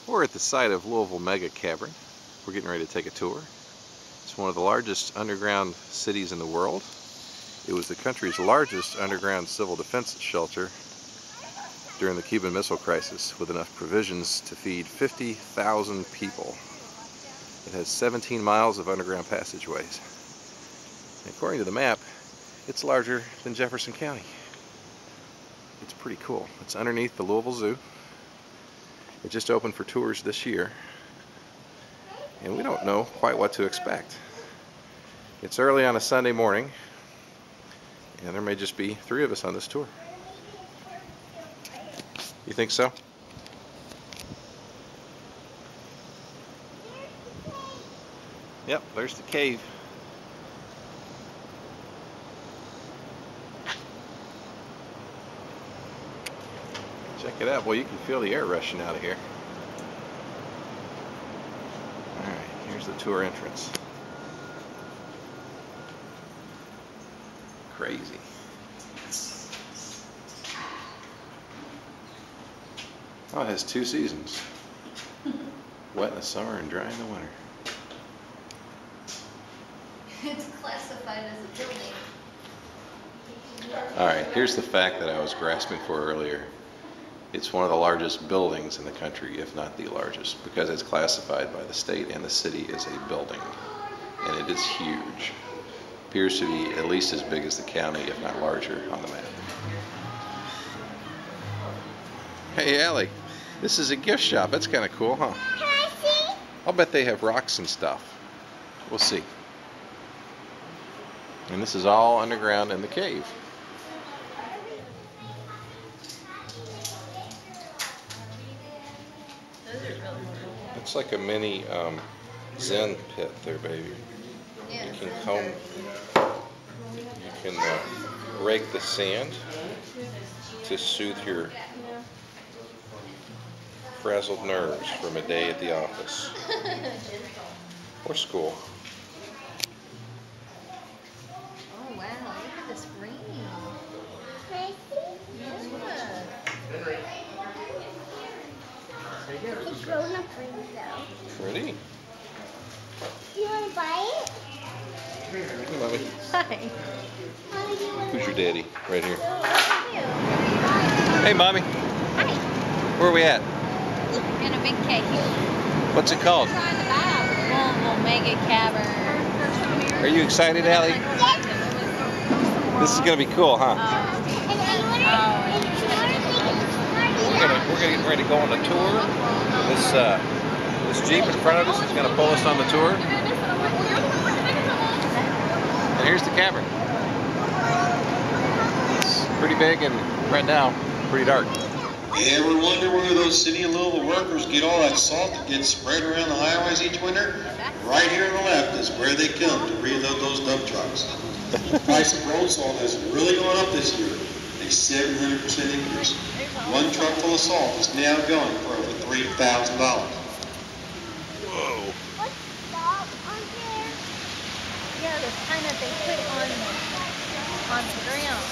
We're at the site of Louisville Mega Cavern. We're getting ready to take a tour. It's one of the largest underground cities in the world. It was the country's largest underground civil defense shelter during the Cuban Missile Crisis, with enough provisions to feed 50,000 people. It has 17 miles of underground passageways. And according to the map, it's larger than Jefferson County. It's pretty cool. It's underneath the Louisville Zoo. It just opened for tours this year, and we don't know quite what to expect. It's early on a Sunday morning, and there may just be 3 of us on this tour. You think so? Yep, there's the cave. Check it out. Boy, you can feel the air rushing out of here. Alright, here's the tour entrance. Crazy. Oh, it has 2 seasons. Wet in the summer and dry in the winter. It's classified as a building. Alright, here's the fact that I was grasping for earlier. It's one of the largest buildings in the country, if not the largest, because it's classified by the state and the city as a building. And it is huge. Appears to be at least as big as the county, if not larger, on the map. Hey, Allie, this is a gift shop. That's kind of cool, huh? Can I see? I'll bet they have rocks and stuff. We'll see. And this is all underground in the cave. Looks like a mini Zen pit there, baby. Yeah, You can comb, you can rake the sand to soothe your frazzled nerves from a day at the office or school. Oh wow, look at this ring. Can I see? Yeah. It's grown up ring though. Pretty. Do you want to buy it? Hey, Mommy. Hi. Mommy, do you want Who's your daddy? Right here. Yeah. Hey, Mommy. Hi. Where are we at? In a big cave. What's it called? Louisville Mega Cavern. Are you excited, Allie? This is going to be cool, huh? We're gonna get ready to go on a tour. This Jeep in front of us is going to pull us on the tour. And here's the cavern. It's pretty big and right now pretty dark. You ever wonder where those City of Louisville workers get all that salt that gets spread around the highways each winter? Right here on the left is where they come to reload those dump trucks. The price of road salt has really gone up this year, a 700% increase. 1 truck full of salt is now going for over $3,000. Whoa. What's salt on there? Yeah, the kind that they put on the ground.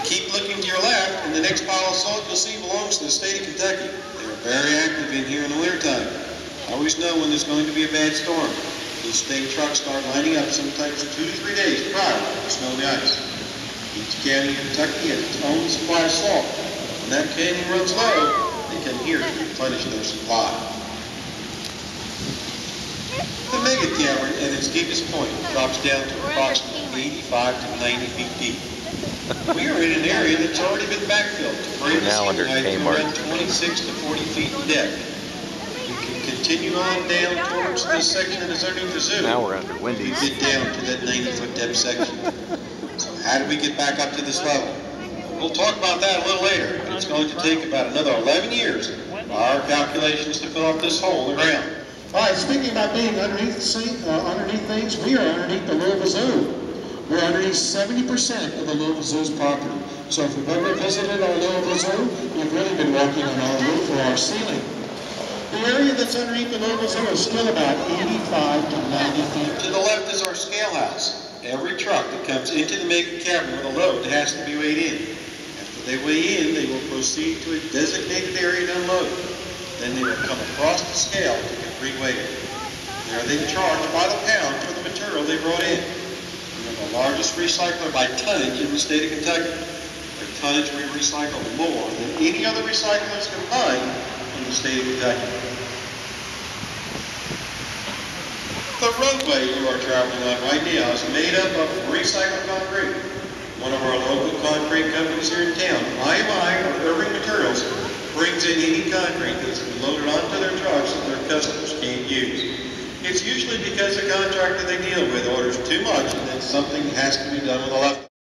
Keep looking to your left, and the next pile of salt you'll see belongs to the state of Kentucky. They're very active in here in the wintertime. Always know when there's going to be a bad storm. These state trucks start lining up sometimes 2 to 3 days prior to the snow and the ice. Each county in Kentucky has its own supply of salt. When that canyon runs low, they come here to replenish their supply. The Mega Cavern, at its deepest point, drops down to approximately 85 to 90 feet deep. We are in an area that's already been backfilled to bring the Now under ceiling height to Kmart. around 26 to 40 feet in depth. You can continue on down towards this section that is underneath the zoo. Now we're under You Wendy's. get down to that 90-foot depth section. So how did we get back up to this level? We'll talk about that a little later, but it's going to take about another 11 years by our calculations to fill up this hole in the ground. All right, speaking about being underneath things, we are underneath the Louisville Zoo. We're underneath 70% of the Louisville Zoo's property. So if you've ever visited our Louisville Zoo, you've really been walking on our roof or our ceiling. The area that's underneath the Louisville Zoo is still about 85 to 90 feet. To the left is our scale house. Every truck that comes into the Mega Cavern with a load has to be weighed in. After they weigh in, they will proceed to a designated area to unload. Then they will come across the scale to get reweighed. They are then charged by the pound for the material they brought in. We are the largest recycler by tonnage in the state of Kentucky. By tonnage, we recycle more than any other recyclers combined in the state of Kentucky. The roadway you are traveling on right now is made up of recycled concrete. One of our local concrete companies here in town, IMI or Irving Materials, brings in any concrete that's been loaded onto their trucks that their customers can't use. It's usually because the contractor they deal with orders too much and then something has to be done with the leftovers.